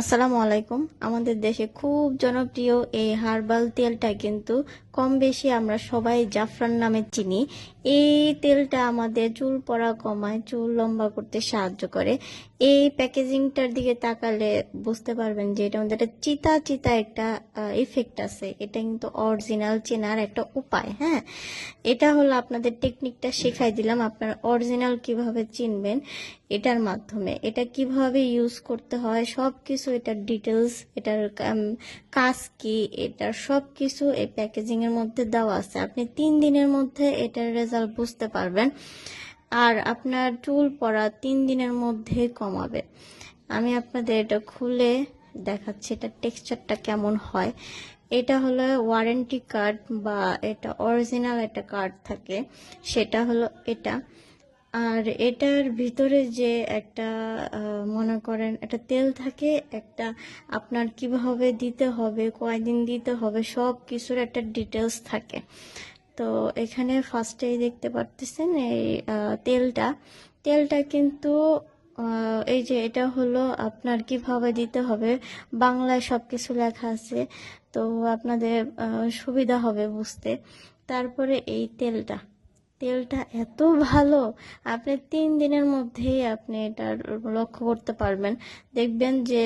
আসসালামু আলাইকুম। আমাদের দেশে খুব জনপ্রিয় এই হার্বাল তেলটা কিন্তু কম বেশি আমরা সবাই জাফরান নামে চিনি। এই তেলটা আমাদের চুল পড়া কমায়, চুল লম্বা করতে সাহায্য করে। এই প্যাকেজিংটার দিকে তাকালে বুঝতে পারবেন যে এটার মধ্যে একটা চিতা চিতা একটা ইফেক্ট আছে। এটা কিন্তু অরিজিনাল চেনার একটা উপায়। হ্যাঁ, এটা হলো আপনাদের টেকনিকটা শেখাই দিলাম, আপনার অরিজিনাল কিভাবে চিনবেন এটার মাধ্যমে। এটা কিভাবে ইউজ করতে হয় সব কিছু, এটার ডিটেলস, এটার কাজ কি, এটার সব কিছু এই প্যাকেজিং এর মধ্যে দেওয়া আছে। আপনি 3 দিনের মধ্যে এটার রেজাল্ট বুঝতে পারবেন, আর আপনার চুল পড়া 3 দিনের মধ্যে কমাবে। আমি আপনাদের এটা খুলে দেখাচ্ছি এটা টেক্সচারটা কেমন হয়। এটা হলো ওয়ারেন্টি কার্ড, বা এটা অরিজিনাল একটা কার্ড থাকে, সেটা হলো এটা। আর এটার ভিতরে যে একটা মনে করেন একটা তেল থাকে, একটা আপনার কিভাবে দিতে হবে, কয়দিন দিতে হবে, সব কিছুর একটা ডিটেলস থাকে। তো এখানে ফার্স্টেই দেখতে পারতেছেন এই তেলটা তেলটা কিন্তু এই যে এটা হলো আপনার কিভাবে দিতে হবে, বাংলায় সবকিছু লেখা আছে, তো আপনাদের সুবিধা হবে বুঝতে। তারপরে এই তেলটা তেলটা এত ভালো, আপনি 3 দিনের মধ্যেই আপনি এটা লক্ষ্য করতে পারবেন। দেখবেন যে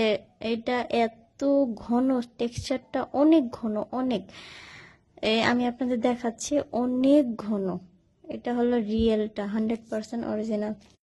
এটা এত ঘন, টেক্সচারটা অনেক ঘন, অনেক। আমি আপনাদের দেখাচ্ছি, অনেক ঘন। এটা হলো রিয়েলটা, 100% অরিজিনাল।